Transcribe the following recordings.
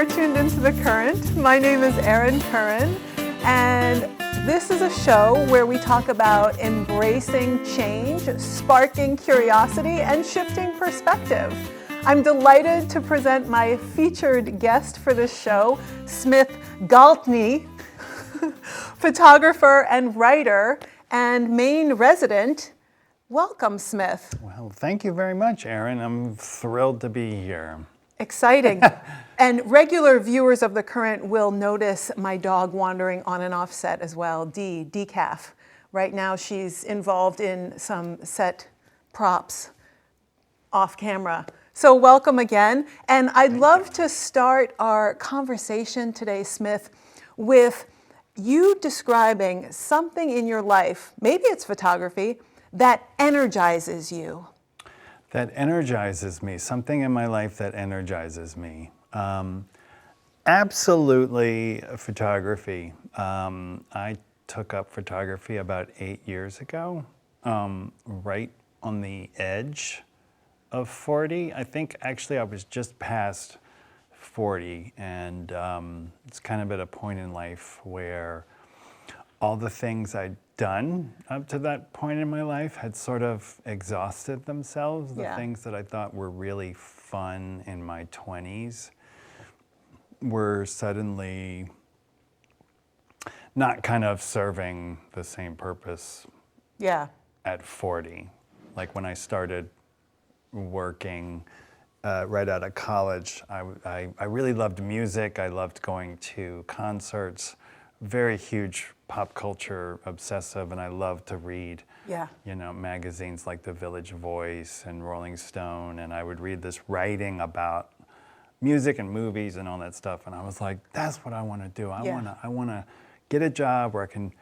You're tuned into The Current. My name is Erin Curran, and this is a show where we talk about embracing change, sparking curiosity, and shifting perspective. I'm delighted to present my featured guest for this show, SMITH GALTNEY, photographer and writer and Maine resident. Welcome, Smith. Well, thank you very much, Erin. I'm thrilled to be here. Exciting. And regular viewers of The Current will notice my dog wandering on and off set as well, Decaf. Right now she's involved in some set props off camera. So welcome again. And I'd love to start our conversation today, Smith, with you describing something in your life, maybe it's photography, that energizes you. That energizes me, something in my life that energizes me. Absolutely photography. I took up photography about 8 years ago, right on the edge of 40. I think actually I was just past 40, and it's kind of at a point in life where all the things I'd done up to that point in my life had sort of exhausted themselves. The things that I thought were really fun in my 20s were suddenly not kind of serving the same purpose at 40. Like when I started working right out of college, I really loved music. I loved going to concerts, very huge pop culture obsessive, and I love to read, magazines like The Village Voice and Rolling Stone, and I would read this writing about music and movies and all that stuff, and I was like, that's what I want to do. I want to get a job where I can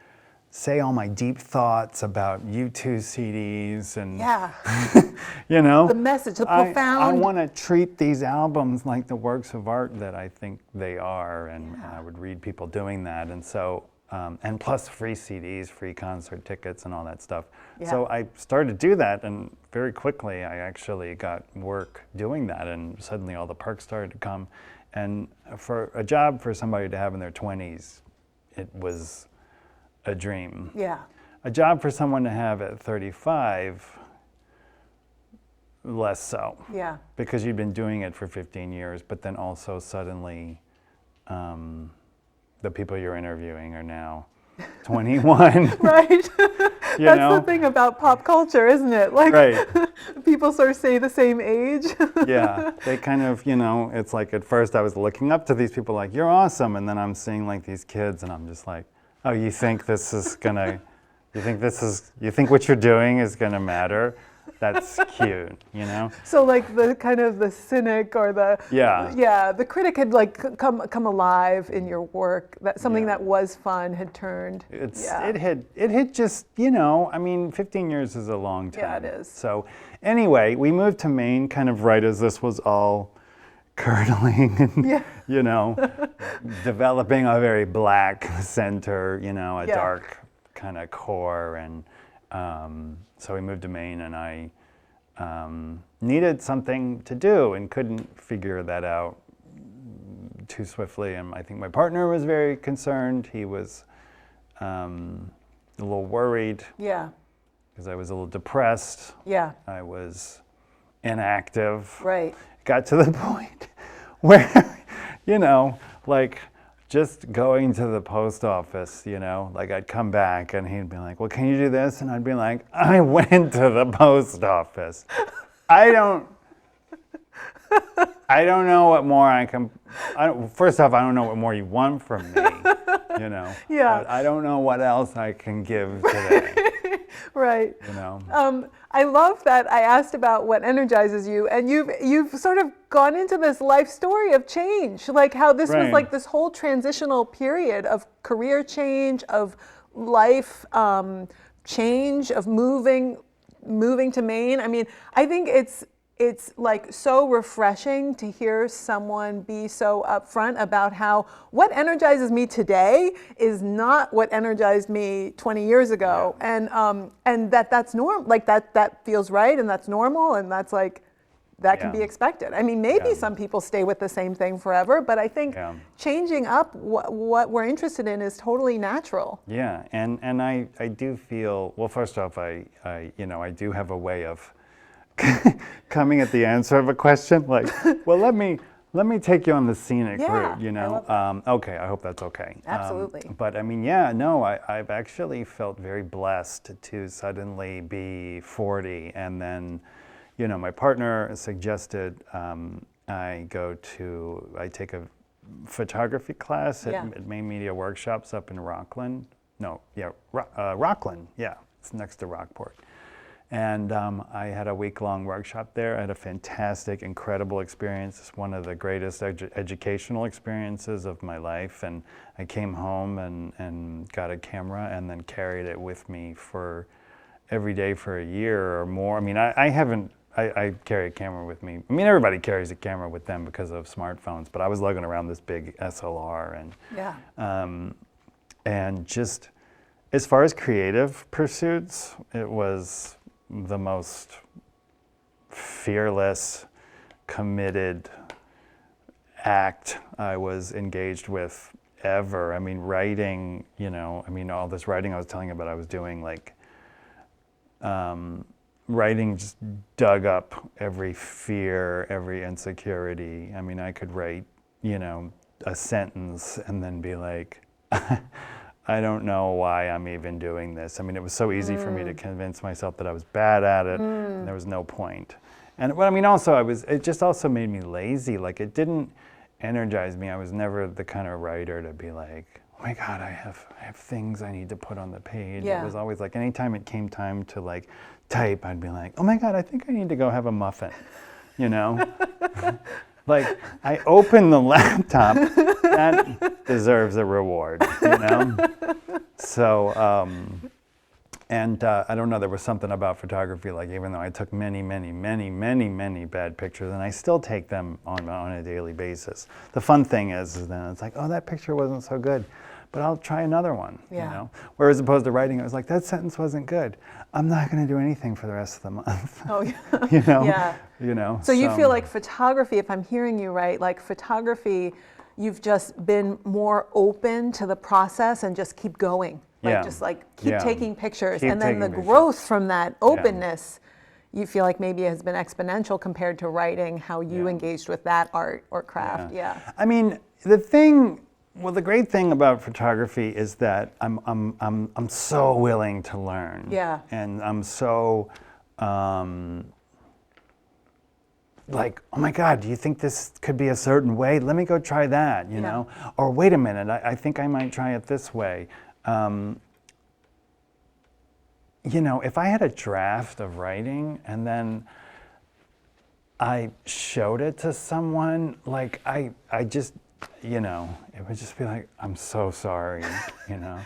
say all my deep thoughts about U2 CDs and the message, the profound. I want to treat these albums like the works of art that I think they are, and I would read people doing that, and so and plus free CDs, free concert tickets, and all that stuff. So I started to do that, and very quickly I actually got work doing that, and suddenly all the perks started to come. And for a job for somebody to have in their 20s, it was a dream. A job for someone to have at 35, less so. Because you've been doing it for 15 years, but then also suddenly the people you're interviewing are now 21. Right. That's the thing about pop culture, isn't it? Like, people sort of say the same age. They kind of, it's like at first I was looking up to these people like, you're awesome, and then I'm seeing like these kids and I'm just like, oh, you think this is gonna, you think what you're doing is gonna matter? That's cute, So like the kind of the cynic or the the critic had like come alive in your work. That something that was fun had turned. It had just 15 years is a long time. Yeah, it is. So anyway, we moved to Maine kind of right as this was all curdling and developing a very black center, a dark kind of core, and so we moved to Maine, and I needed something to do and couldn't figure that out too swiftly. And I think my partner was very concerned. He was a little worried. Because I was a little depressed. I was inactive. Right. Got to the point where, like, just going to the post office, like I'd come back and he'd be like, well, can you do this? And I'd be like, I went to the post office. I don't know what more I can, first off, I don't know what more you want from me, but I don't know what else I can give today. Right. I love that I asked about what energizes you, and you've sort of gone into this life story of change, like how this was like this whole transitional period of career change, of life change, of moving to Maine. I mean, I think it's like so refreshing to hear someone be so upfront about how what energizes me today is not what energized me 20 years ago, and that's normal. Like that feels right, and that's normal, and that's like that can be expected. I mean, maybe some people stay with the same thing forever, but I think changing up what we're interested in is totally natural. Yeah, and I do feel, well, first off, I do have a way of coming at the answer of a question, like, well, let me take you on the scenic route, you know? Okay, I hope that's okay. Absolutely. But I mean, yeah, no, I've actually felt very blessed to suddenly be 40, and then, you know, my partner suggested I take a photography class at Main Media Workshops up in Rockland. Rockland, it's next to Rockport. And I had a week-long workshop there. I had a fantastic, incredible experience. It's one of the greatest educational experiences of my life. And I came home and got a camera and then carried it with me for every day for a year or more. I mean, I carry a camera with me. I mean, everybody carries a camera with them because of smartphones, but I was lugging around this big SLR. And just, as far as creative pursuits, it was the most fearless, committed act I was engaged with ever. I mean, writing, you know, I mean, all this writing I was telling you about, I was doing, like, writing just dug up every fear, every insecurity. I mean, I could write, you know, a sentence and then be like, I don't know why I'm even doing this. I mean, it was so easy for me to convince myself that I was bad at it, and there was no point. And I mean, also, it just also made me lazy. Like, it didn't energize me. I was never the kind of writer to be like, oh my God, I have things I need to put on the page. It was always like, anytime it came time to, like, type, I'd be like, oh my God, I think I need to go have a muffin, you know? Like, I open the laptop, that deserves a reward, you know? So, I don't know, there was something about photography, like, even though I took many, many, many, many, many bad pictures, and I still take them on a daily basis. The fun thing is then it's like, oh, that picture wasn't so good, but I'll try another one, you know? Whereas opposed to writing, I was like, that sentence wasn't good. I'm not gonna do anything for the rest of the month. Oh, yeah. You know? You know? So you feel like photography, if I'm hearing you right, like photography, you've just been more open to the process and just keep going. Like, just like keep taking pictures. And then the growth from that openness, you feel like maybe has been exponential compared to writing, how you engaged with that art or craft. I mean, the great thing about photography is that I'm so willing to learn. And I'm so like, oh my God, do you think this could be a certain way? Let me go try that, you know? Or wait a minute, I think I might try it this way. You know, if I had a draft of writing and then I showed it to someone, like, I just, you know, it would just be like, I'm so sorry, you know?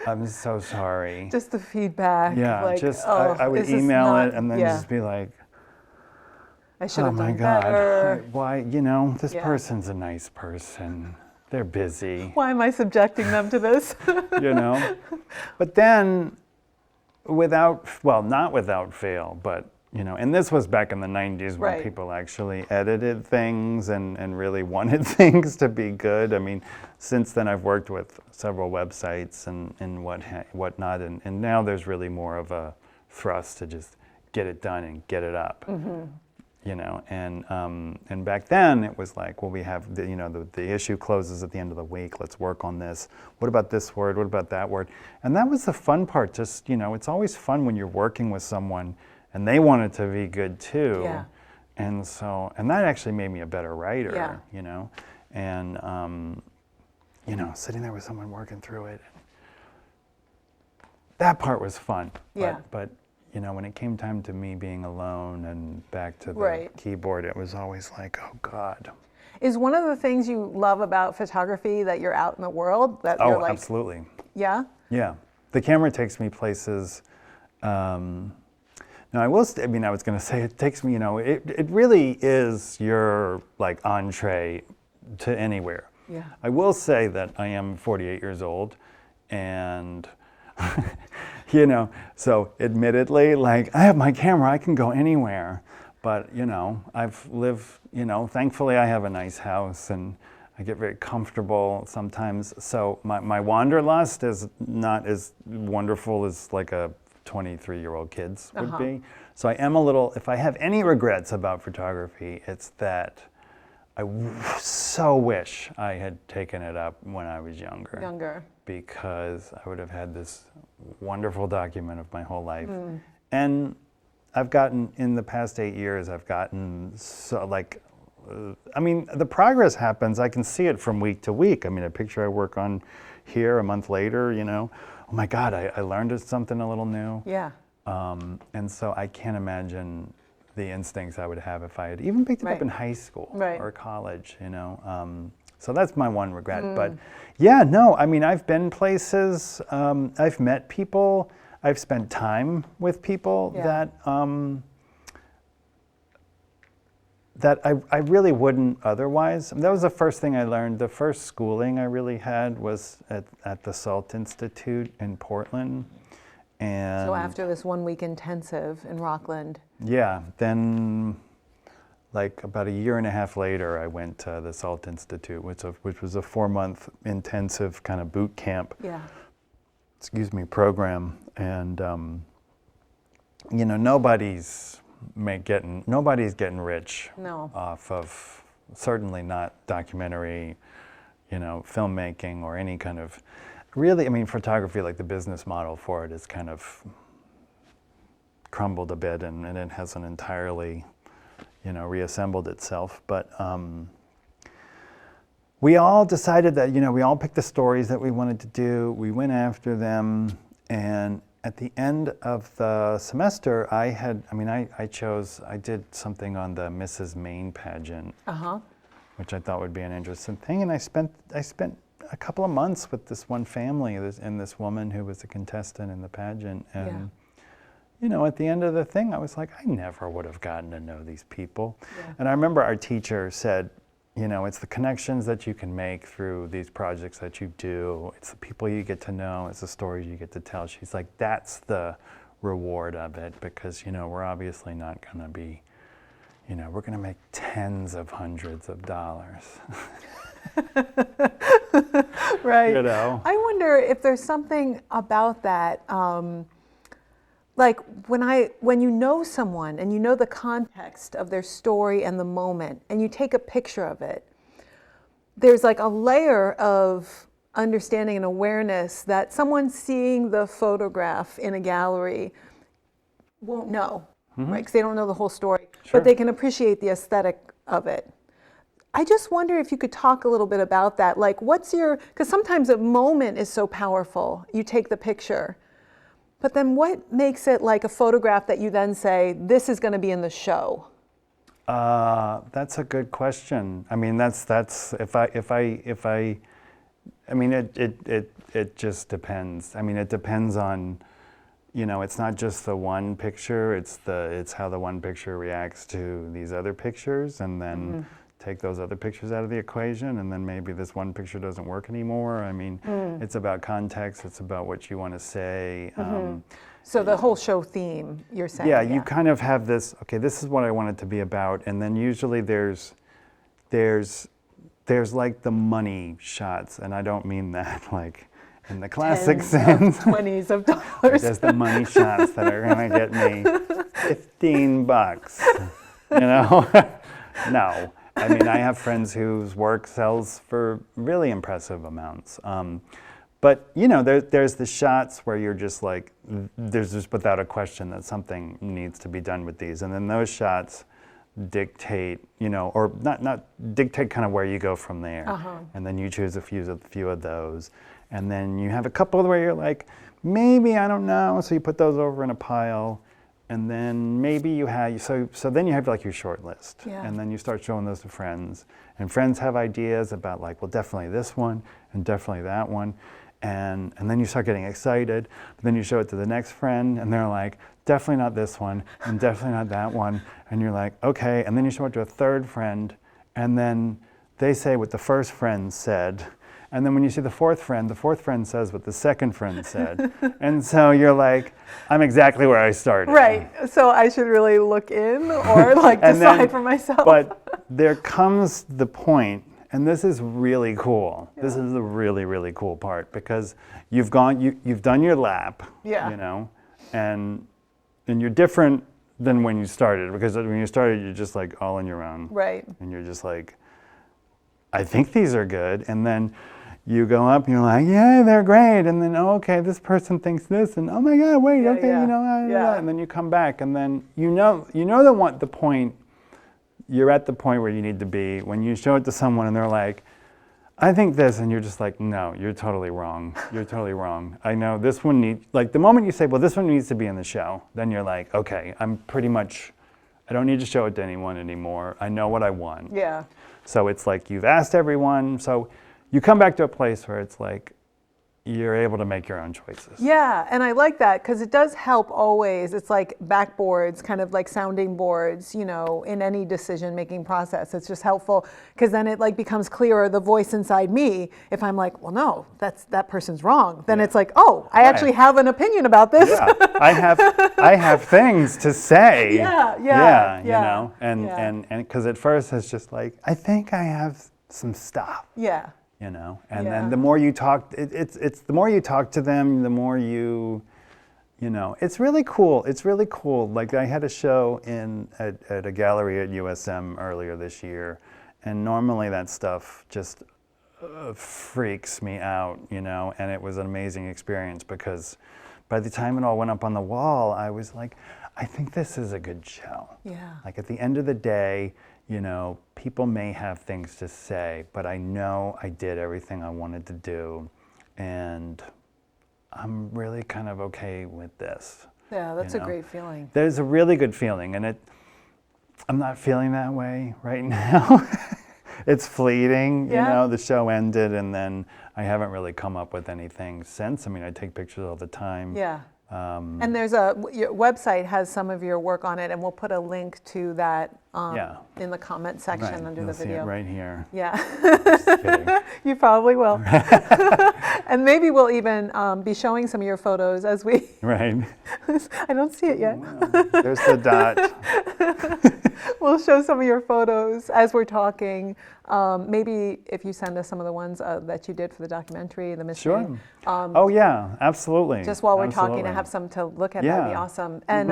I'm so sorry. Just the feedback. Yeah, like, just, I would email it and then just be like, I should have done better. Why, you know, this person's a nice person. They're busy. Why am I subjecting them to this? You know? But then, not without fail, but, you know, and this was back in the 90s when people actually edited things and really wanted things to be good. I mean, since then I've worked with several websites and whatnot, and now there's really more of a thrust to just get it done and get it up. You know, and back then it was like, well, we have the issue closes at the end of the week. Let's work on this. What about this word? What about that word? And that was the fun part. Just, you know, it's always fun when you're working with someone and they want it to be good too. And so, and that actually made me a better writer. You know, and you know, sitting there with someone working through it. That part was fun. But you know, when it came time to me being alone and back to the keyboard, it was always like, oh God. Is one of the things you love about photography that you're out in the world? That you're like, absolutely. Yeah? Yeah. The camera takes me places. Now, I was going to say, it takes me, you know, it really is your, like, entree to anywhere. I will say that I am 48 years old, and you know, so admittedly, like, I have my camera, I can go anywhere. But, you know, I've lived, you know, thankfully I have a nice house and I get very comfortable sometimes. So my wanderlust is not as wonderful as like a 23-year-old kid's would be. So I am a little, if I have any regrets about photography, it's that I so wish I had taken it up when I was younger. Because I would have had this wonderful document of my whole life. And I've gotten, in the past 8 years, I've gotten so like, I mean, the progress happens. I can see it from week to week. I mean, a picture I work on here a month later, you know, oh my God, I learned something a little new. Yeah. And so I can't imagine the instincts I would have if I had even picked it up in high school or college, you know. So that's my one regret. But yeah, no, I mean, I've been places, I've met people, I've spent time with people that I really wouldn't otherwise. That was the first thing I learned. The first schooling I really had was at the SALT Institute in Portland. And so after this 1 week intensive in Rockland. Yeah, then like about a year and a half later, I went to the SALT Institute, which was a 4-month intensive kind of boot camp, program. And you know, nobody's getting rich off of, certainly not documentary, you know, filmmaking or any kind of, really, I mean, photography, like the business model for it is kind of crumbled a bit, and it hasn't entirely, you know, reassembled itself. But we all decided that, you know, we all picked the stories that we wanted to do. We went after them, and at the end of the semester, I did something on the Mrs. Maine pageant, which I thought would be an interesting thing. And I spent a couple of months with this one family and this woman who was a contestant in the pageant. And you know, at the end of the thing, I was like, I never would have gotten to know these people. And I remember our teacher said, you know, it's the connections that you can make through these projects that you do. It's the people you get to know. It's the stories you get to tell. She's like, that's the reward of it, because, you know, we're obviously not going to be, you know, we're going to make tens of hundreds of dollars. Right. You know? I wonder if there's something about that. Like when you know someone and you know the context of their story and the moment, and you take a picture of it, there's like a layer of understanding and awareness that someone seeing the photograph in a gallery won't know, right? Because they don't know the whole story, but they can appreciate the aesthetic of it. I just wonder if you could talk a little bit about that. Like, because sometimes a moment is so powerful, you take the picture. But then what makes it like a photograph that you then say, this is going to be in the show? That's a good question. I mean, I mean, it just depends. I mean, it depends on, you know, it's not just the one picture, it's how the one picture reacts to these other pictures, and then take those other pictures out of the equation, and then maybe this one picture doesn't work anymore. I mean, it's about context, it's about what you want to say. So the whole show theme, you're saying? Yeah, you kind of have this, okay, this is what I want it to be about, and then usually there's like the money shots, and I don't mean that like in the classic sense. 20s of dollars. There's the money shots that are gonna get me $15, you know? No. I mean, I have friends whose work sells for really impressive amounts. But, you know, there's the shots where you're just like, there's just without a question that something needs to be done with these. And then those shots dictate, you know, or not dictate kind of where you go from there. And then you choose a few of those. And then you have a couple where you're like, maybe, I don't know. So you put those over in a pile. And then maybe you have, so then you have like your short list. And then you start showing those to friends. And friends have ideas about like, well, definitely this one and definitely that one. And then you start getting excited. But then you show it to the next friend and they're like, definitely not this one and definitely not that one. And you're like, okay. And then you show it to a third friend and then they say what the first friend said. And then when you see the fourth friend says what the second friend said. And so you're like, I'm exactly where I started. Right. So I should really look in or like decide for myself. But there comes the point, and this is really cool. Yeah. This is the really, really cool part, because you've done your lap, yeah. you know, and you're different than when you started, because when you started, you're just like all on your own. Right. And you're just like, I think these are good. And then you go up and you're like, yeah, they're great. And then, oh, okay, this person thinks this. And oh my God, wait, yeah, okay, yeah. you know, yeah. and then you come back, and then you know the point, you're at the point where you need to be when you show it to someone and they're like, I think this, and you're just like, no, you're totally wrong. You're totally wrong. I know this one needs, like the moment you say, well, this one needs to be in the show, then you're like, okay, I'm pretty much, I don't need to show it to anyone anymore. I know what I want. Yeah. So it's like you've asked everyone. So you come back to a place where it's like, you're able to make your own choices. Yeah, and I like that because it does help always. It's like backboards, kind of like sounding boards, you know, in any decision-making process. It's just helpful because then it like becomes clearer, the voice inside me. If I'm like, well, no, that person's wrong. Then it's like, oh, I actually have an opinion about this. Yeah, I have things to say. Yeah, you know, and because at first it's just like, I think I have some stuff. Yeah. You know, and then the more you talk, it's the more you talk to them, the more you know, it's really cool. It's really cool. Like I had a show at a gallery at USM earlier this year, and normally that stuff just freaks me out, you know, and it was an amazing experience because by the time it all went up on the wall, I was like, I think this is a good show. Yeah. Like at the end of the day, you know, people may have things to say, but I know I did everything I wanted to do, and I'm really kind of okay with this. Yeah, that's a great feeling. There's a really good feeling, and I'm not feeling that way right now. It's fleeting, you know, the show ended, and then I haven't really come up with anything since. I mean, I take pictures all the time. Yeah. And there's your website has some of your work on it, and we'll put a link to that in the comment section under the video. See it right here. Yeah. Just kidding. You probably will. And maybe we'll even be showing some of your photos as we. Right. I don't see it yet. Well, there's the dot. We'll show some of your photos as we're talking. Maybe if you send us some of the ones that you did for the documentary, the mystery. Sure. Oh yeah, absolutely. Just while we're talking, to have some to look at, that'd be awesome. And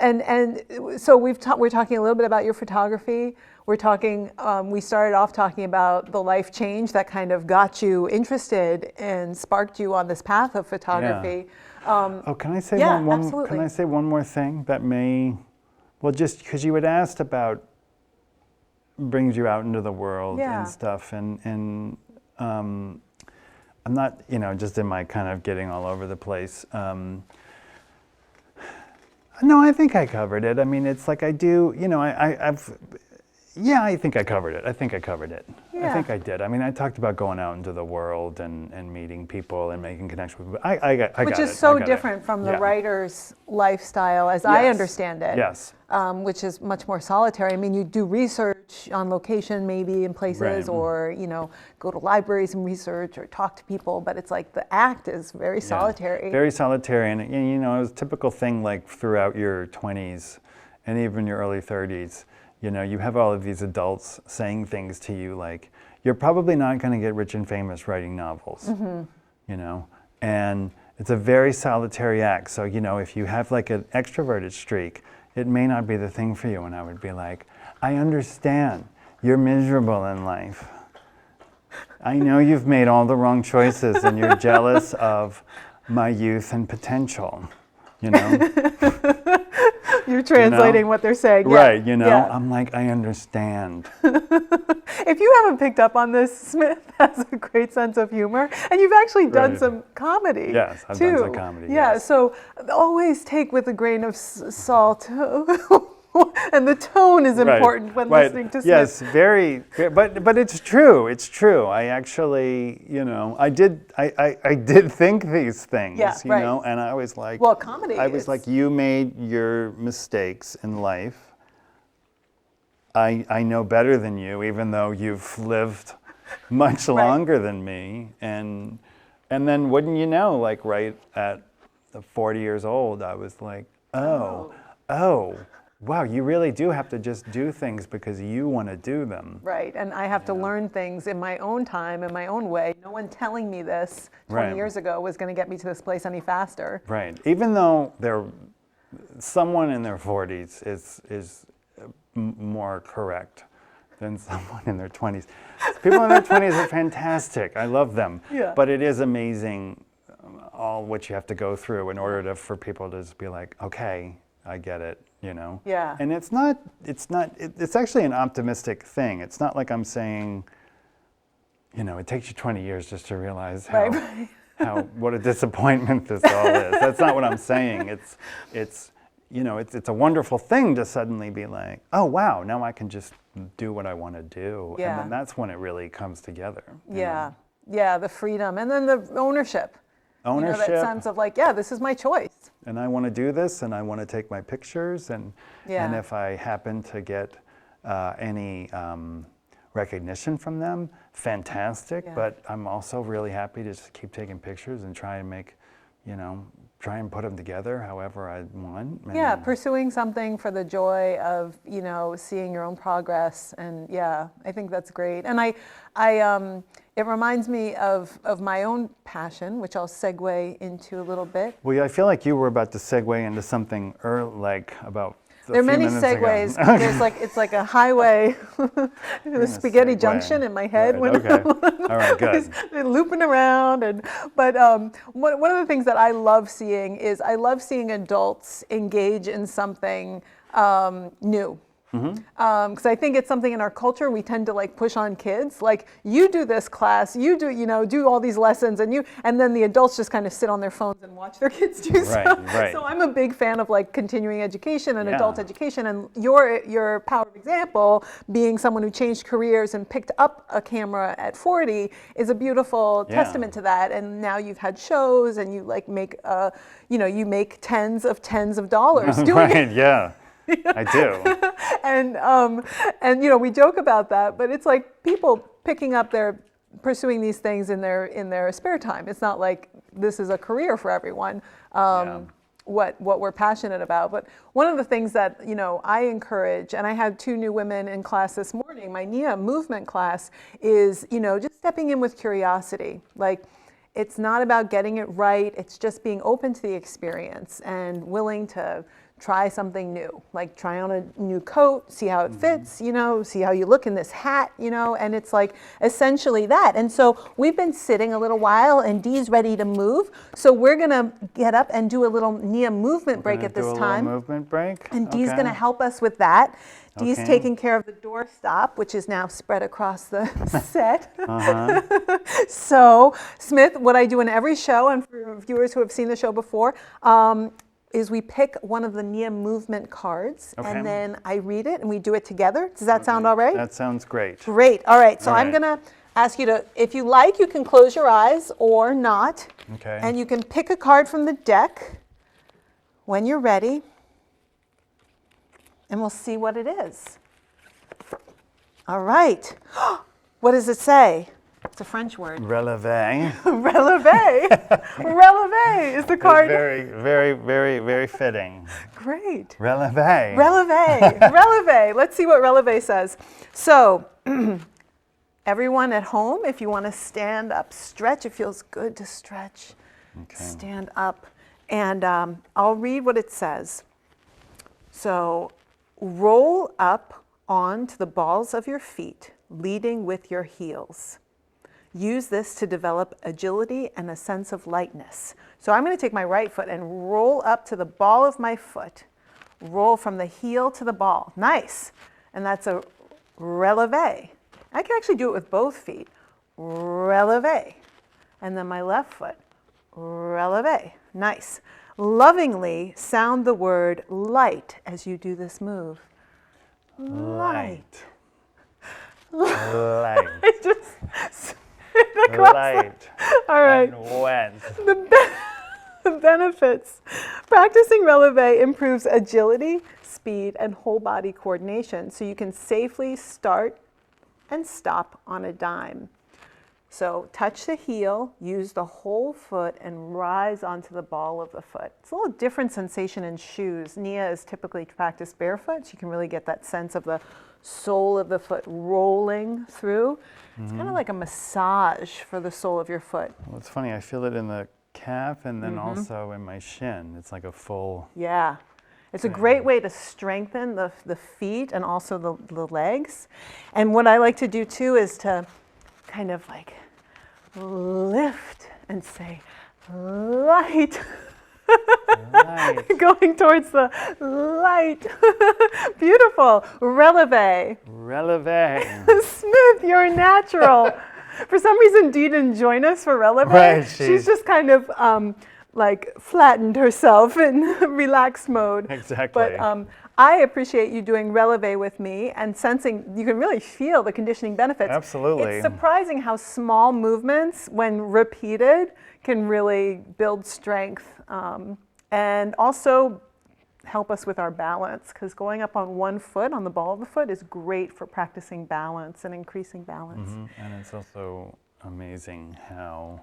and so we're talking a little bit about your photography. We're talking. We started off talking about the life change that kind of got you interested and sparked you on this path of photography. Yeah. Can I say absolutely. Can I say one more thing that may? Well, just because you had asked about brings you out into the world and stuff, and I'm not, you know, just in my kind of getting all over the place. No, I think I covered it. I mean, it's like I do, you know, I think I covered it. I think I covered it. Yeah. I think I did. I mean, I talked about going out into the world and meeting people and making connections with people. I got it. Which is so different from the writer's lifestyle, as I understand it. Yes. Which is much more solitary. I mean, you do research on location, maybe in places, or you know, go to libraries and research, or talk to people. But it's like the act is very solitary. Very solitary, and you know, it was a typical thing like throughout your 20s and even your early 30s. You know, you have all of these adults saying things to you like, you're probably not going to get rich and famous writing novels, you know, and it's a very solitary act. So, you know, if you have like an extroverted streak, it may not be the thing for you. And I would be like, I understand. You're miserable in life. I know you've made all the wrong choices and you're jealous of my youth and potential, you know. You're translating what they're saying. Right, you know, I'm like, I understand. If you haven't picked up on this, Smith has a great sense of humor, and you've actually done some comedy. Yes, I've done some comedy. Yeah, so always take with a grain of salt. And the tone is important when listening to Smith. Yes, very, but it's true. It's true. I actually, you know, I did think these things, you know, and I was like, well, comedy. I was like, you made your mistakes in life. I know better than you, even though you've lived much longer than me, and then wouldn't you know, like right at 40 years old, I was like, oh, wow, you really do have to just do things because you want to do them. Right, and I have to learn things in my own time, in my own way. No one telling me this 20 years ago was going to get me to this place any faster. Right, even though someone in their 40s is more correct than someone in their 20s. People in their 20s are fantastic. I love them. Yeah. But it is amazing all what you have to go through in order for people to just be like, okay, I get it, you know? Yeah. And it's actually an optimistic thing. It's not like I'm saying, you know, it takes you 20 years just to realize what a disappointment this all is. That's not what I'm saying. It's you know, it's a wonderful thing to suddenly be like, oh wow, now I can just do what I want to do. Yeah. And then that's when it really comes together. Yeah. Yeah, the freedom. And then the ownership. Ownership. You know, that sense of like, yeah, this is my choice. And I want to do this, and I want to take my pictures, and if I happen to get any recognition from them, fantastic. Yeah. But I'm also really happy to just keep taking pictures and try and make, you know, try and put them together however I want. Yeah, pursuing something for the joy of, you know, seeing your own progress. And yeah, I think that's great. And it reminds me of my own passion, which I'll segue into a little bit. Well, yeah, I feel like you were about to segue into something like about there are many segues. There's it's like a highway, the spaghetti junction in my head. Right, okay. All right, good. Looping around, but one of the things that I love seeing is I love seeing adults engage in something new. Because I think it's something in our culture we tend to like push on kids. Like, you do this class, you do all these lessons, and then the adults just kind of sit on their phones and watch their kids do stuff. Right. So I'm a big fan of like continuing education and adult education. And your power of example, being someone who changed careers and picked up a camera at 40, is a beautiful testament to that. And now you've had shows, and you like make you make tens of dollars doing it. Yeah. I do. and you know, we joke about that, but it's like people picking up pursuing these things in their spare time. It's not like this is a career for everyone. What we're passionate about. But one of the things that, you know, I encourage, and I had 2 new women in class this morning, my NIA movement class, is, you know, just stepping in with curiosity. Like, it's not about getting it right. It's just being open to the experience and willing to try something new, like try on a new coat, see how it fits, you know, see how you look in this hat, you know, and it's like essentially that. And so we've been sitting a little while, and Dee's ready to move. So we're gonna get up and do a little NIA movement break at this time. Little movement break. And Dee's gonna help us with that. Dee's taking care of the doorstop, which is now spread across the set. So, Smith, what I do in every show, and for viewers who have seen the show before, is we pick one of the NIA movement cards, and then I read it, and we do it together. Does that sound all right? That sounds great. Great. All right. So I'm going to ask you to, if you like, you can close your eyes or not. Okay. And you can pick a card from the deck when you're ready, and we'll see what it is. All right. What does it say? It's a French word. Relevé. Relevé. Relevé is the card. Very, very, very, very fitting. Great. Relevé. Relevé. Relevé. Let's see what relevé says. So, everyone at home, if you want to stand up, stretch. It feels good to stretch. Okay. Stand up. And I'll read what it says. So, roll up onto the balls of your feet, leading with your heels. Use this to develop agility and a sense of lightness. So I'm going to take my right foot and roll up to the ball of my foot. Roll from the heel to the ball. Nice. And that's a relevé. I can actually do it with both feet. Relevé. And then my left foot. Relevé. Nice. Lovingly sound the word light as you do this move. Light. Light. Light. All right. And wet. The benefits. Practicing relevé improves agility, speed, and whole body coordination, so you can safely start and stop on a dime. So touch the heel, use the whole foot, and rise onto the ball of the foot. It's a little different sensation in shoes. Nia is typically practiced barefoot, so you can really get that sense of the sole of the foot rolling through. It's kind of like a massage for the sole of your foot. Well, it's funny, I feel it in the calf and then also in my shin. It's like a full... Yeah. It's a great way to strengthen the feet and also the legs. And what I like to do too is to kind of like lift and say, light. Light. Going towards the light. Beautiful. Releve. Releve. Smith, you're natural. For some reason, Dee didn't join us for releve. Right, she's just kind of like flattened herself in relaxed mode. Exactly. But I appreciate you doing releve with me and sensing, you can really feel the conditioning benefits. Absolutely. It's surprising how small movements, when repeated, can really build strength and also help us with our balance, because going up on one foot, on the ball of the foot, is great for practicing balance and increasing balance. And it's also amazing how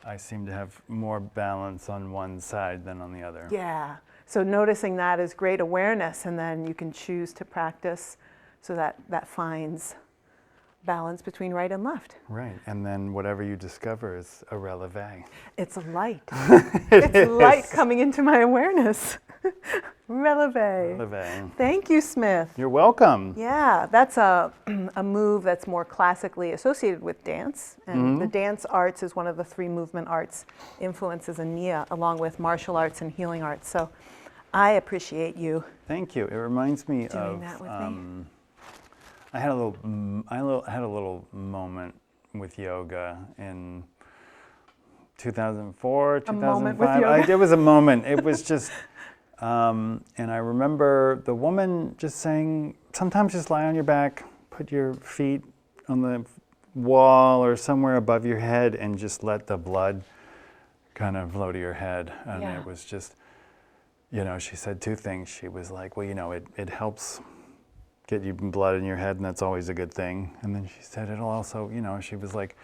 I seem to have more balance on one side than on the other. Yeah, so noticing that is great awareness, and then you can choose to practice so that finds balance between right and left. Right, and then whatever you discover is a releve. It's a light. It's light coming into my awareness. Releve. Releve. Thank you, Smith. You're welcome. Yeah, that's a move that's more classically associated with dance. And the dance arts is one of the 3 movement arts influences in Nia, along with martial arts and healing arts. So I appreciate you. Thank you. It reminds me doing that with me. I had a little moment with yoga in 2004, 2005. moment with yoga. It was a moment. It was just, and I remember the woman just saying, sometimes just lie on your back, put your feet on the wall or somewhere above your head, and just let the blood kind of flow to your head. And it was just, she said 2 things. She was like, well, it helps get you blood in your head, and that's always a good thing. And then she said it'll also, she was like,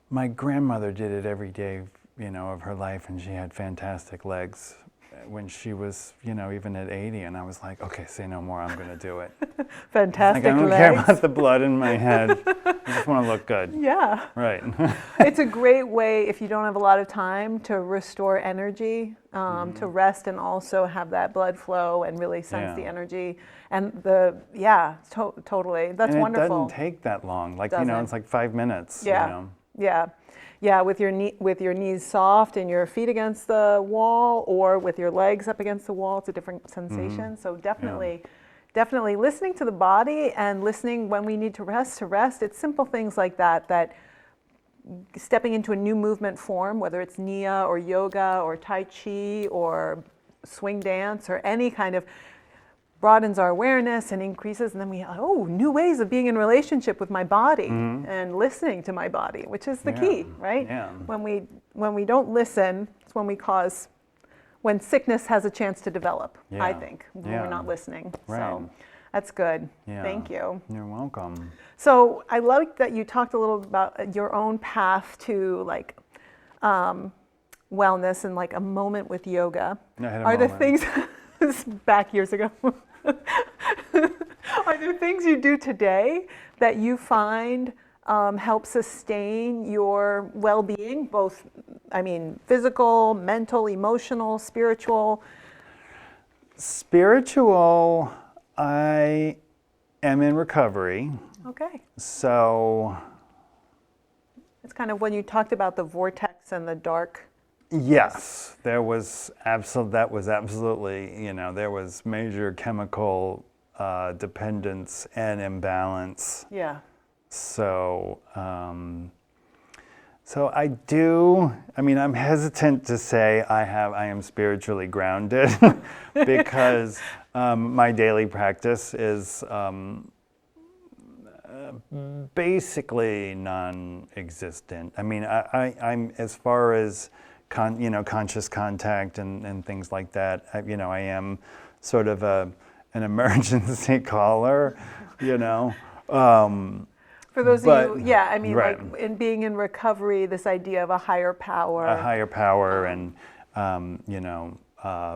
my grandmother did it every day, of her life, and she had fantastic legs when she was, even at 80. And I was like, okay, say no more, I'm gonna do it. Fantastic I don't legs. care about the blood in my head. I just want to look good. Yeah. Right. It's a great way, if you don't have a lot of time, to restore energy, to rest and also have that blood flow and really sense the energy. And totally. That's and wonderful. It doesn't take that long. Like, it's like 5 minutes. Yeah. Yeah, with your knees soft and your feet against the wall, or with your legs up against the wall, it's a different sensation. So definitely listening to the body and listening when we need to rest. It's simple things like that stepping into a new movement form, whether it's Nia or yoga or Tai Chi or swing dance or any kind of, broadens our awareness and increases, and then new ways of being in relationship with my body and listening to my body, which is the key, right? Yeah. When we don't listen, it's when sickness has a chance to develop, I think, when we're not listening. Right. So that's good. Yeah. Thank you. You're welcome. So I like that you talked a little about your own path to wellness and like a moment with yoga. Are the things back years ago? Are there things you do today that you find help sustain your well-being, both, physical, mental, emotional, spiritual? Spiritual, I am in recovery. Okay. So It's kind of when you talked about the vortex and the dark. Yes, that was absolutely, there was major chemical dependence and imbalance. Yeah. So, I do, I'm hesitant to say I am spiritually grounded because my daily practice is basically non-existent. I'm as far as conscious contact and things like that. I am sort of an emergency caller, For For those of you, yeah, I mean, right. like in being in recovery, this idea of a higher power. A higher power and, you know,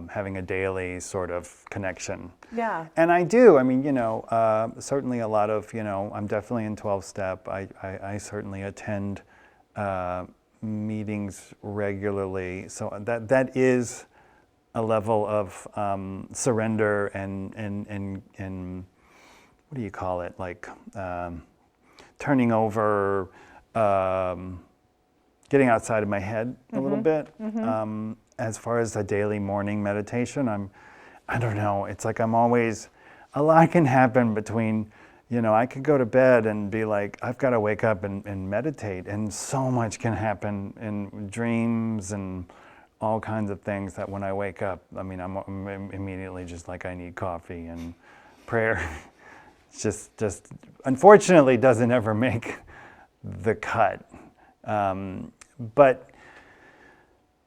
having a daily sort of connection. Yeah. And I do, I mean, you know, certainly a lot of, you know, I'm definitely in 12-step. I certainly attend meetings regularly. So that is a level of surrender and what do you call it? Like turning over, getting outside of my head a little bit. As far as the daily morning meditation, I don't know, it's like I'm always, a lot can happen between, you know, I could go to bed and be like, I've got to wake up and meditate, and so much can happen in dreams and all kinds of things that when I wake up, I mean, I'm immediately just like, I need coffee, and prayer just unfortunately doesn't ever make the cut. But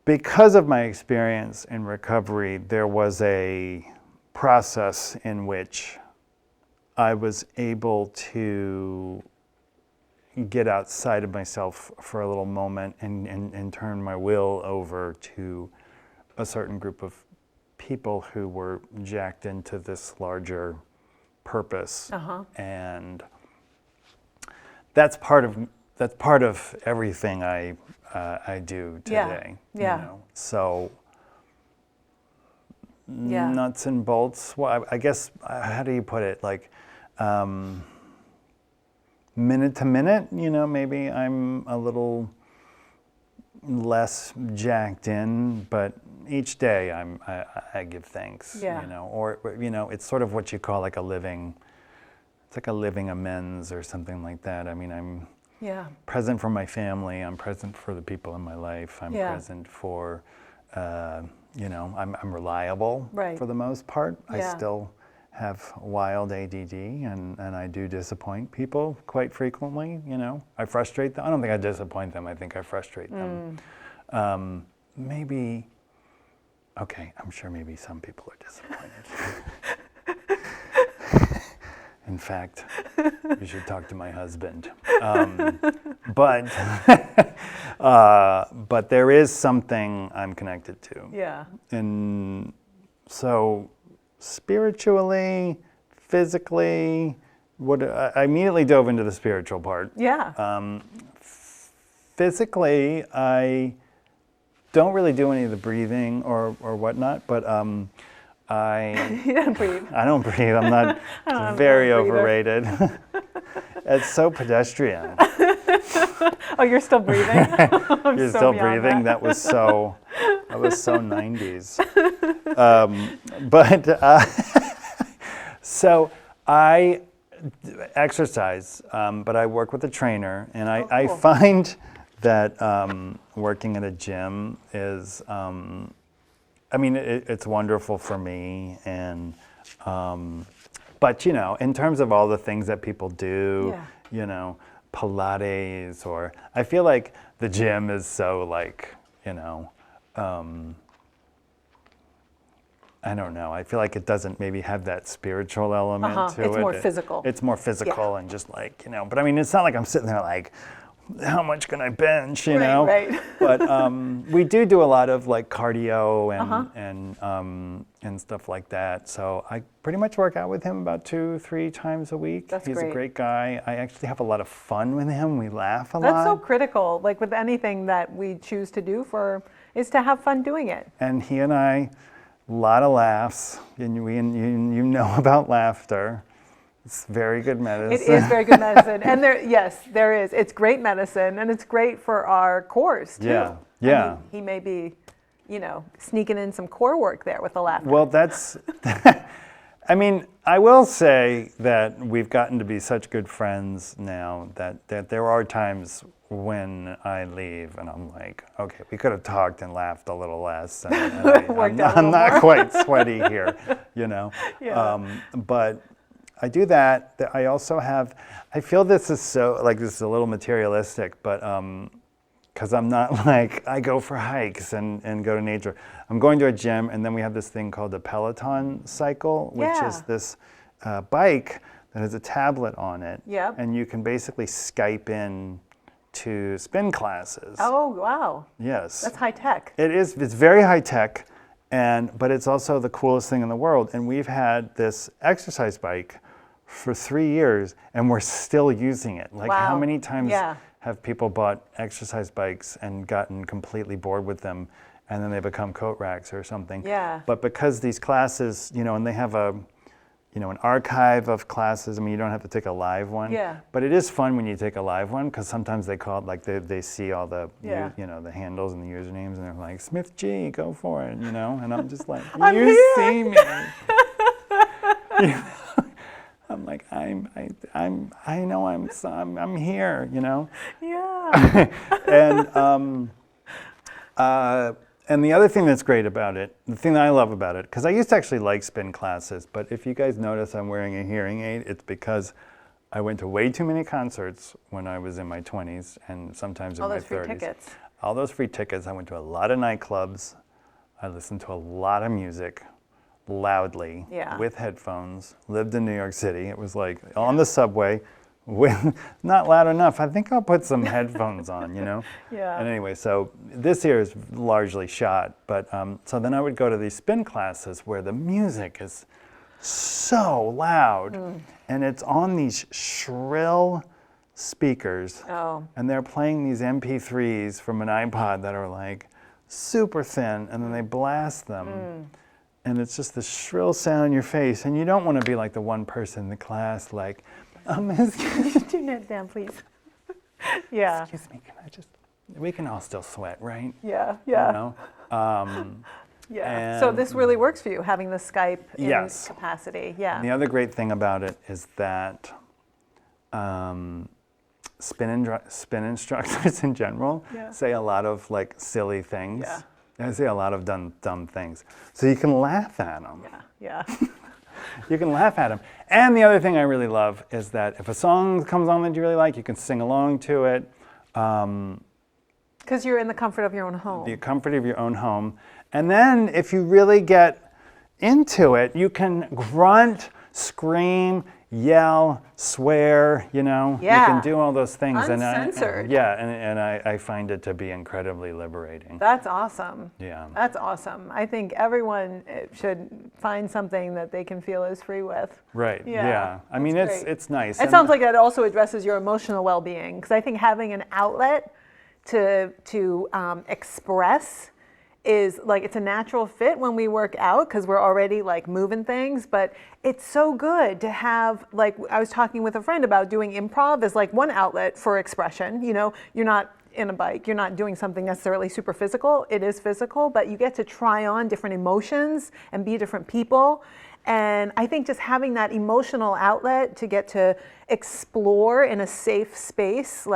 because of my experience in recovery, there was a process in which I was able to get outside of myself for a little moment and turn my will over to a certain group of people who were jacked into this larger purpose. And that's part of everything I do today. Yeah. You know? So nuts and bolts. Well, I guess, how do you put it? Like minute to minute, you know, maybe I'm a little less jacked in, but each day I give thanks. You know, or you know, it's sort of what you call like a living. It's like a living amends or something like that. I mean, I'm present for my family. I'm present for the people in my life. I'm present for, you know, I'm reliable for the most part. I still have wild ADD, and I do disappoint people quite frequently. You know, I frustrate them. I don't think I disappoint them. I think I frustrate them. Maybe, okay, I'm sure maybe some people are disappointed. In fact, you should talk to my husband. But there is something I'm connected to. Yeah. And so spiritually, physically, I immediately dove into the spiritual part. Yeah. Physically, I don't really do any of the breathing or whatnot, but You don't breathe. I don't breathe. I'm not very overrated. It's so pedestrian. Oh, you're still breathing? You're still breathing? That was so 90s. So I exercise, but I work with a trainer, and I find that working at a gym is, I mean, it's wonderful for me, and but you know, in terms of all the things that people do, you know, Pilates, or I feel like the gym is so like, you know, I don't know. I feel like it doesn't maybe have that spiritual element to it. It's more physical. It's more physical and just like, you know, but I mean, it's not like I'm sitting there like, how much can I bench, you know? Right. But we do a lot of like cardio and stuff like that. So I pretty much work out with him about 2-3 times a week. He's a great guy. I actually have a lot of fun with him. We laugh a lot. That's so critical. Like with anything that we choose to do is to have fun doing it. And he and I, a lot of laughs. And you know about laughter. It's very good medicine. It is very good medicine. And there is. It's great medicine, and it's great for our cores, too. Yeah. I mean, he may be, you know, sneaking in some core work there with the laughter. Well, that's, I mean, I will say that we've gotten to be such good friends now that there are times when I leave and I'm like, okay, we could have talked and laughed a little less. And I'm not quite sweaty here, you know. But I do that. I also have, I feel this is so, like this is a little materialistic, but because I'm not like, I go for hikes and go to nature. I'm going to a gym, and then we have this thing called the Peloton cycle, which is this bike that has a tablet on it. Yep. And you can basically Skype in to spin classes. Oh, wow. Yes. That's high tech. It is. It's very high tech, but it's also the coolest thing in the world. And we've had this exercise bike for 3 years, and we're still using it. Like, wow. How many times have people bought exercise bikes and gotten completely bored with them, and then they become coat racks or something? Yeah. But because these classes, and they have an archive of classes. I mean, you don't have to take a live one. Yeah. But it is fun when you take a live one, because sometimes they call it, like, they see all the, the handles and the usernames, and they're like, Smith G, go for it, And I'm just like, you see me. I'm like, I'm here, Yeah. And the other thing that's great about it, the thing that I love about it, because I used to actually like spin classes, but if you guys notice I'm wearing a hearing aid, it's because I went to way too many concerts when I was in my 20s and sometimes in my 30s. All those free tickets. All those free tickets. I went to a lot of nightclubs. I listened to a lot of music loudly with headphones. Lived in New York City. It was like on the subway. Not loud enough. I think I'll put some headphones on, Yeah. And anyway, so this year is largely shot, but so then I would go to these spin classes where the music is so loud, and it's on these shrill speakers, and they're playing these MP3s from an iPod that are like super thin, and then they blast them. And it's just the shrill sound in your face, and you don't want to be like the one person in the class like, Turn that down, please. Yeah. Excuse me, we can all still sweat, right? Yeah, yeah. Yeah. So this really works for you, having the Skype in capacity. Yeah. And the other great thing about it is that spin instructors in general say a lot of like silly things. Yeah. They say a lot of dumb things. So you can laugh at them. Yeah. You can laugh at them. And the other thing I really love is that if a song comes on that you really like, you can sing along to it. Because you're in the comfort of your own home. The comfort of your own home. And then if you really get into it, you can grunt, scream, yell, swear, You can do all those things. Uncensored. And I find it to be incredibly liberating. That's awesome. Yeah. That's awesome. I think everyone should find something that they can feel is free with. Right. Yeah. I mean, it's nice. It sounds like it also addresses your emotional well-being, because I think having an outlet to express is like, it's a natural fit when we work out because we're already like moving things, but it's so good to have, like, I was talking with a friend about doing improv as like one outlet for expression. You're not in a bike, you're not doing something necessarily super physical. It is physical, but you get to try on different emotions and be different people. And I think just having that emotional outlet to get to explore in a safe space,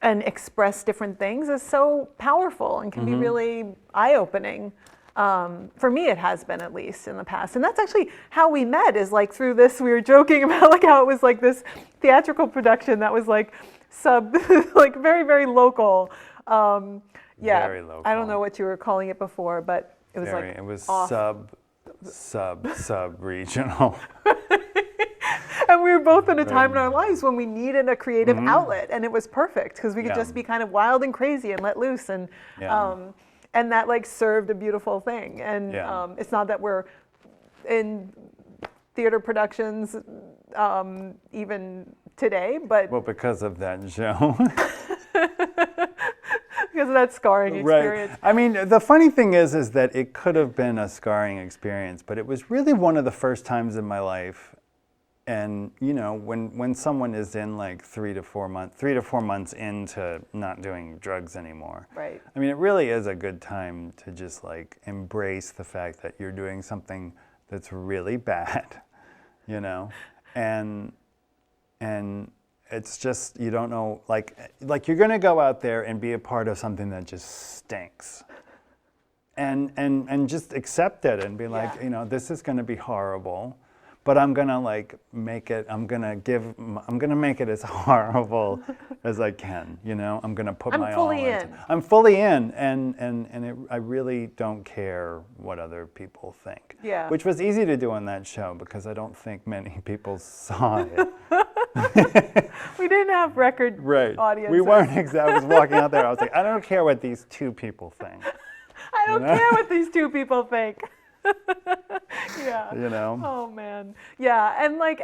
and express different things is so powerful and can be really eye-opening. For me, it has been, at least in the past. And that's actually how we met, is like through this. We were joking about like how it was like this theatrical production that was like like very, very local. Very local. I don't know what you were calling it before, but it was it was sub-regional. And we were both in a time in our lives when we needed a creative outlet, and it was perfect because we could just be kind of wild and crazy and let loose, and that like served a beautiful thing. And it's not that we're in theater productions even today, but because of that show. Because of that scarring experience. Right. I mean, the funny thing is that it could have been a scarring experience, but it was really one of the first times in my life. And when someone is in like 3 to 4 months into not doing drugs anymore, right? I mean, it really is a good time to just like embrace the fact that you're doing something that's really bad, and it's just, you don't know, like you're gonna go out there and be a part of something that just stinks, and just accept it and be like, this is gonna be horrible. but I'm gonna like make it. I'm gonna make it as horrible as I can. You know, I'm gonna put my all into. I'm fully in, and I really don't care what other people think. Yeah. Which was easy to do on that show because I don't think many people saw it. We didn't have record audiences. We weren't I was walking out there. I was like, I don't care what these two people think. I don't care what these two people think. Yeah. You know. Oh man. Yeah, and like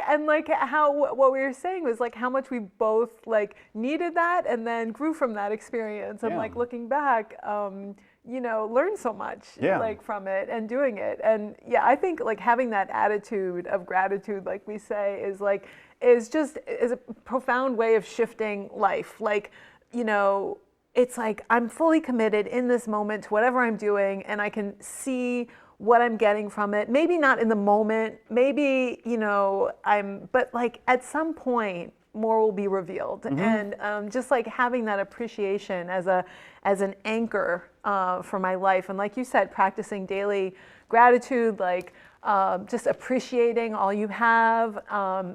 how what we were saying was like how much we both like needed that and then grew from that experience and like looking back, you know, learned so much like from it and doing it. And yeah, I think like having that attitude of gratitude, like we say, is a profound way of shifting life. Like, you know, it's like I'm fully committed in this moment to whatever I'm doing, and I can see what I'm getting from it. Maybe not in the moment, maybe, you know, but like at some point more will be revealed. Mm-hmm. And just like having that appreciation as an anchor for my life. And like you said, practicing daily gratitude, like just appreciating all you have.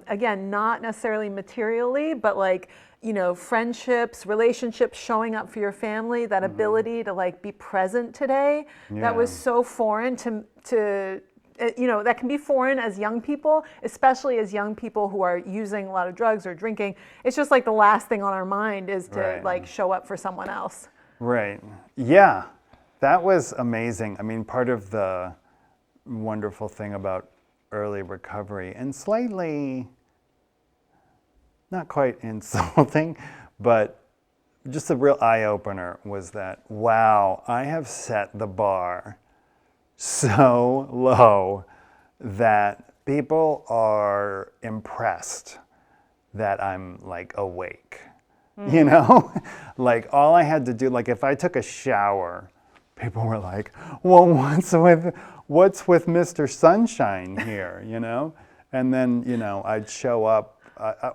Again, not necessarily materially, but like, you know, friendships, relationships, showing up for your family, that ability to like be present today, that was so foreign to you know, that can be foreign as young people, especially as young people who are using a lot of drugs or drinking. It's just like the last thing on our mind is to like show up for someone else. Right. Yeah, that was amazing. I mean, part of the wonderful thing about early recovery, and slightly, not quite insulting, but just a real eye-opener was that, wow, I have set the bar so low that people are impressed that I'm like awake, you know? Like all I had to do, like if I took a shower, people were like, well, what's with Mr. Sunshine here, you know? And then, you know, I'd show up. I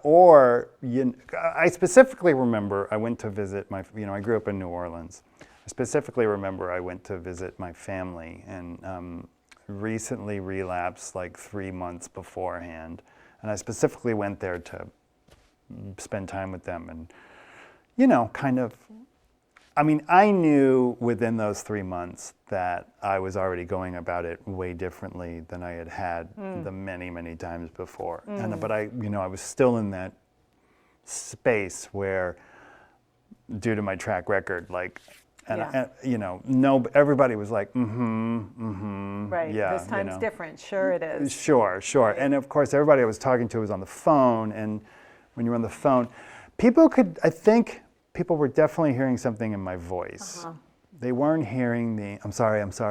specifically remember I went to visit I grew up in New Orleans. I specifically remember I went to visit my family and recently relapsed like 3 months beforehand. And I specifically went there to spend time with them and, you know, kind of, I mean, I knew within those 3 months that I was already going about it way differently than I had the many, many times before. But I was still in that space where, due to my track record, like, everybody was like, right. Yeah, this time's different. Sure, it is. Sure. Right. And of course, everybody I was talking to was on the phone, and when you're on the phone, I think people were definitely hearing something in my voice. They weren't hearing the, I'm sorry, I'm so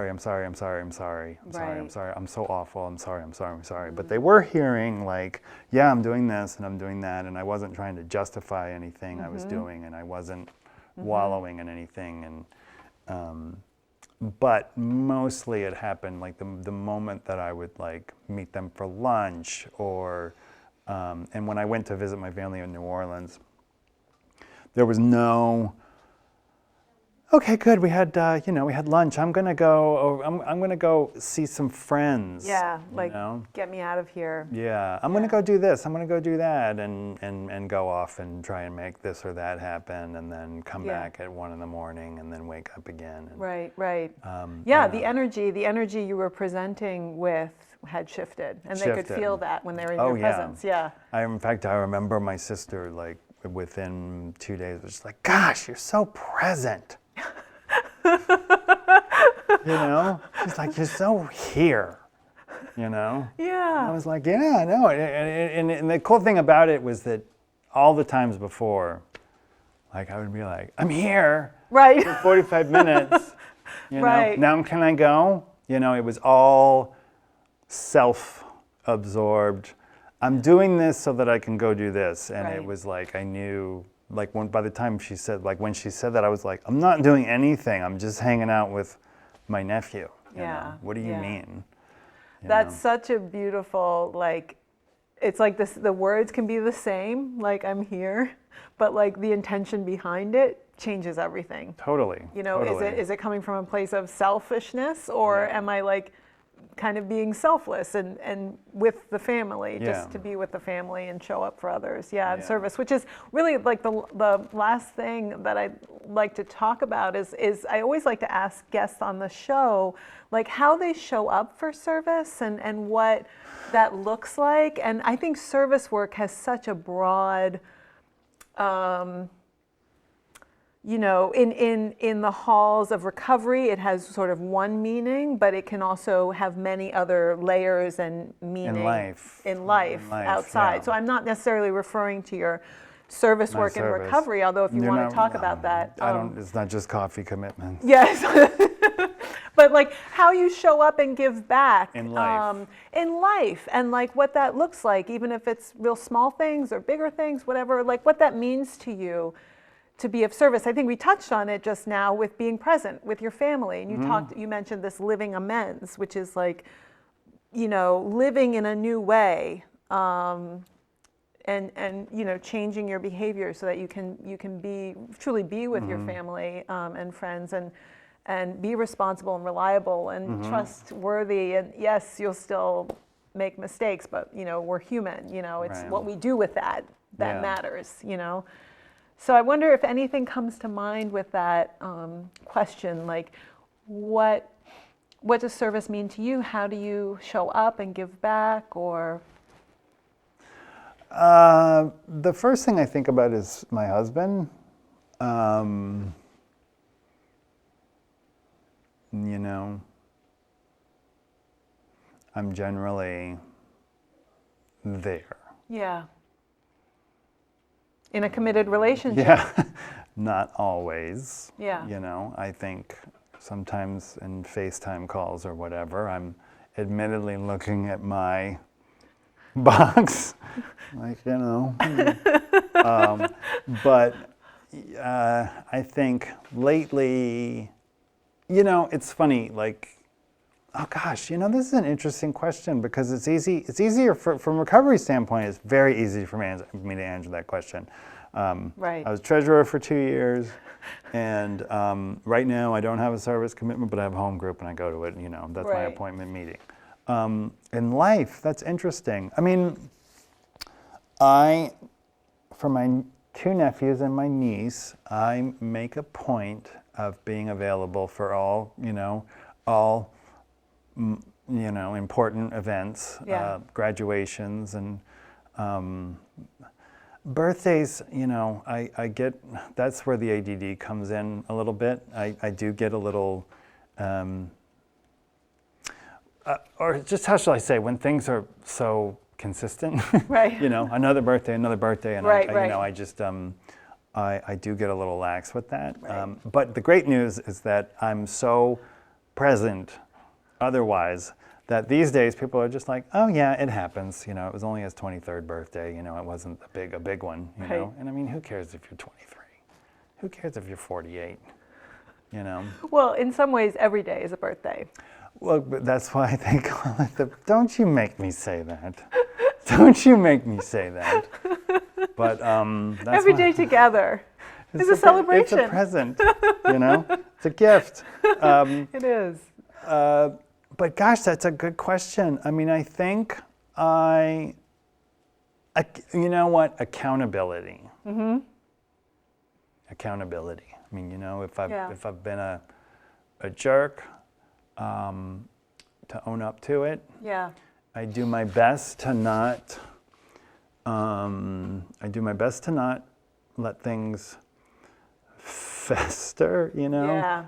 awful, I'm sorry. But they were hearing like, yeah, I'm doing this and I'm doing that, and I wasn't trying to justify anything I was doing, and I wasn't wallowing in anything. And but mostly it happened like the moment that I would like meet them for lunch, or and when I went to visit my family in New Orleans, there was no, okay, good. We had, we had lunch. I'm gonna go see some friends. Yeah, like get me out of here. Yeah, I'm gonna go do this. I'm gonna go do that, and go off and try and make this or that happen, and then come back at 1 a.m. and then wake up again. And, right. The energy you were presenting with had shifted, and they could feel that when they were in your presence. Yeah. In fact, I remember my sister like within 2 days was just like, gosh, you're so present. She's like, you're so here, Yeah. I was like, yeah, I know. And the cool thing about it was that all the times before, like I would be like, I'm here. Right. For 45 minutes. Right. Now can I go? It was all self-absorbed. I'm doing this so that I can go do this. And it was like, I knew, like by the time she said, like when she said that, I was like, I'm not doing anything. I'm just hanging out with my nephew. What do you mean? That's such a beautiful, like, it's like this, the words can be the same, like I'm here, but like the intention behind it changes everything. Totally. Is it coming from a place of selfishness, or am I like kind of being selfless and with the family, just to be with the family and show up for others. And service, which is really like the last thing that I'd like to talk about is I always like to ask guests on the show, like how they show up for service and what that looks like. And I think service work has such a broad, you know, in the halls of recovery, it has sort of one meaning, but it can also have many other layers and meaning in life outside. So I'm not necessarily referring to your service work in recovery, although if you want to talk about that. It's not just coffee commitments. Yes. But like how you show up and give back in life, and like what that looks like, even if it's real small things or bigger things, whatever, like what that means to you to be of service. I think we touched on it just now with being present with your family. And you mentioned this living amends, which is like, you know, living in a new way, and you know, changing your behavior so that you can truly be with your family and friends and be responsible and reliable and trustworthy. And yes, you'll still make mistakes, but you know, we're human, you know, it's what we do with that matters, you know. So I wonder if anything comes to mind with that question, like what does service mean to you? How do you show up and give back? Or the first thing I think about is my husband. You know, I'm generally there. Yeah. In a committed relationship. Yeah, not always. Yeah. You know, I think sometimes in FaceTime calls or whatever, I'm admittedly looking at my box, like, you know. But I think lately, you know, it's funny, like, oh gosh, you know, this is an interesting question because it's easier from a recovery standpoint, it's very easy for me to answer that question. I was treasurer for 2 years, and right now I don't have a service commitment, but I have a home group and I go to it, you know, that's my appointment meeting. In life, that's interesting. I mean, for my 2 nephews and my niece, I make a point of being available for all important events, graduations and birthdays. You know, I get, that's where the ADD comes in a little bit. I do get a little, or just how shall I say, when things are so consistent, you know, another birthday, and you know, I just, I do get a little lax with that. But the great news is that I'm so present otherwise that these days people are just like, oh yeah, it happens. You know, it was only his 23rd birthday. You know, it wasn't a big one. You know, and I mean, who cares if you're 23? Who cares if you're 48? You know. Well, in some ways, every day is a birthday. Well, but that's why I think, don't you make me say that. Don't you make me say that. But that's every day together is a celebration. It's a present, you know. It's a gift. It is. But gosh, that's a good question. I mean, I think you know what? Accountability. Accountability. I mean, you know, if I've been a jerk, to own up to it. Yeah. I do my best to not. I do my best to not let things fester. You know. Yeah.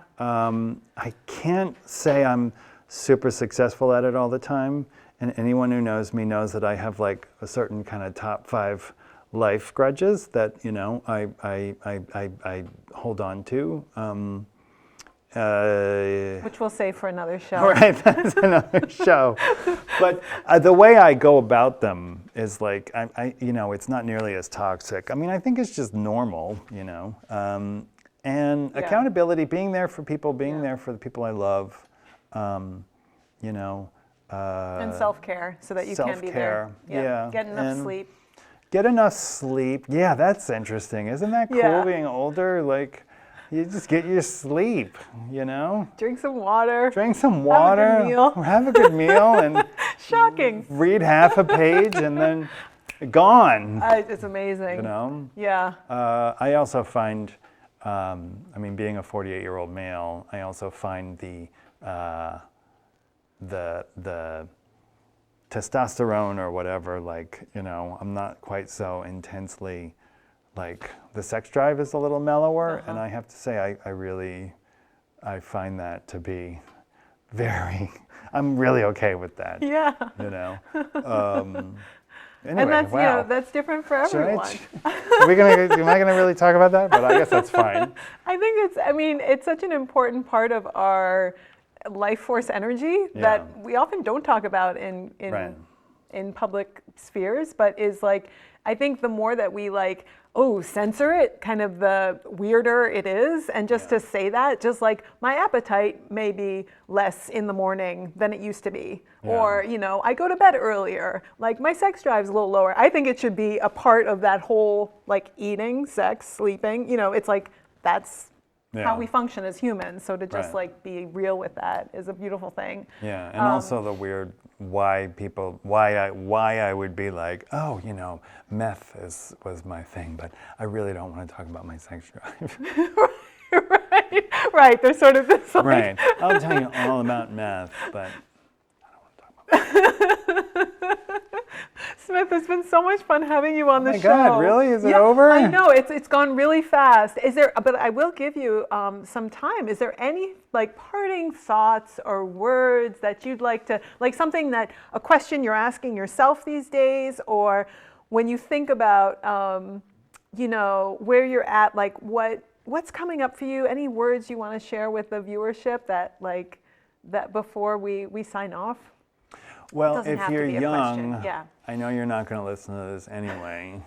I can't say I'm super successful at it all the time, and anyone who knows me knows that I have like a certain kind of top 5 life grudges that, you know, I hold on to. Which we'll save for another show. Right, that's another show. But the way I go about them is like, you know, it's not nearly as toxic. I mean, I think it's just normal, you know. And accountability, being there for people, being there for the people I love. You know, and self-care so that you can be there. Yeah. Get enough sleep. Get enough sleep. Yeah, that's interesting. Isn't that cool being older? Like, You just get your sleep, you know? Drink some water. Drink some water. Have a good meal. Have a good meal and shocking. Read half a page and then gone. It's amazing. You know? Yeah. I also find, being a 48-year-old male, I also find the testosterone or whatever, like, you know, I'm not quite so intensely, like, the sex drive is a little mellower, and I have to say, I find that to be I'm really okay with that. Yeah. You know? and Anyway, that's, wow. you know, that's different for everyone. Am I gonna really talk about that? But I guess that's fine. I think it's such an important part of our life force energy that we often don't talk about in public spheres, but is like, I think the more that we like, censor it, kind of the weirder it is. And just to say that, just like my appetite may be less in the morning than it used to be. Yeah. Or, you know, I go to bed earlier, like my sex drive's a little lower. I think it should be a part of that whole, like, eating, sex, sleeping, you know, it's like, that's how we function as humans. So to just like be real with that is a beautiful thing. Yeah, and also the weird why I would be like, oh, you know, meth was my thing, but I really don't want to talk about my sex drive. Right. There's sort of this. Like, right. I'll tell you all about meth, but I don't want to talk about meth. Smith, it's been so much fun having you on the show. Oh my God, really? Is it over? I know, it's gone really fast. But I will give you some time. Is there any like parting thoughts or words that you'd like to, like something a question you're asking yourself these days, or when you think about, you know, where you're at, like what's coming up for you? Any words you want to share with the viewership that before we sign off? Well, if you're young, I know you're not going to listen to this anyway,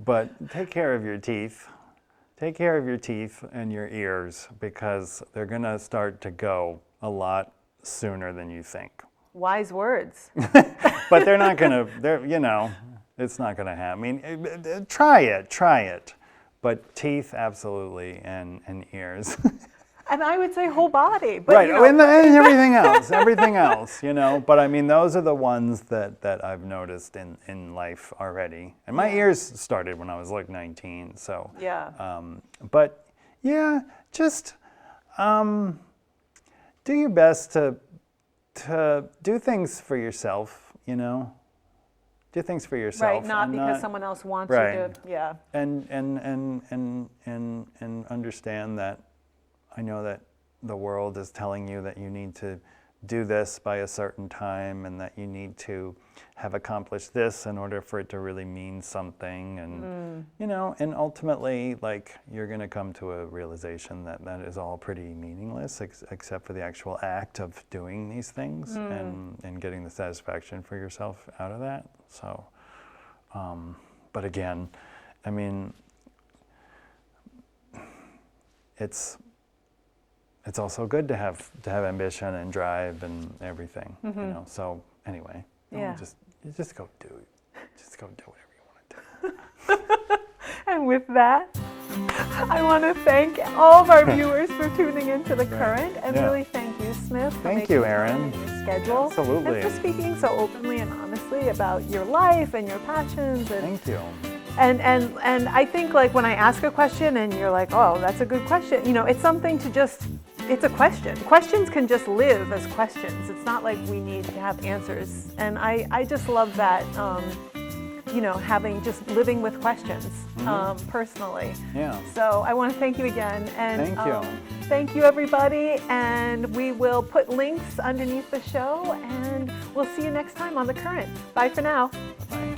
but take care of your teeth. Take care of your teeth and your ears, because they're going to start to go a lot sooner than you think. Wise words. But they're not going to, you know, it's not going to happen. I mean, try it. But teeth, absolutely, and ears. And I would say whole body. But, right, you know, and everything else, you know. But I mean, those are the ones that I've noticed in life already. And my ears started when I was like 19, so. Yeah. But yeah, just do your best to do things for yourself, you know. Do things for yourself. Right, not because someone else wants you to, yeah. And understand that I know that the world is telling you that you need to do this by a certain time, and that you need to have accomplished this in order for it to really mean something. And, you know, and ultimately, like, you're going to come to a realization that that is all pretty meaningless, except for the actual act of doing these things and getting the satisfaction for yourself out of that. So, but again, I mean, it's also good to have ambition and drive and everything, you know. So anyway, just go do whatever you want to do. And with that, I want to thank all of our viewers for tuning into The Current, and really thank you, Smith. Thank you, Erin. Your schedule. Absolutely. And for speaking so openly and honestly about your life and your passions. And thank you. And I think, like, when I ask a question and you're like, oh, that's a good question, you know, it's something to just. It's a question. Questions can just live as questions. It's not like we need to have answers. And I just love that, you know, living with questions personally. Yeah. So I want to thank you again. And thank you. Thank you, everybody. And we will put links underneath the show, and we'll see you next time on The Current. Bye for now. Bye.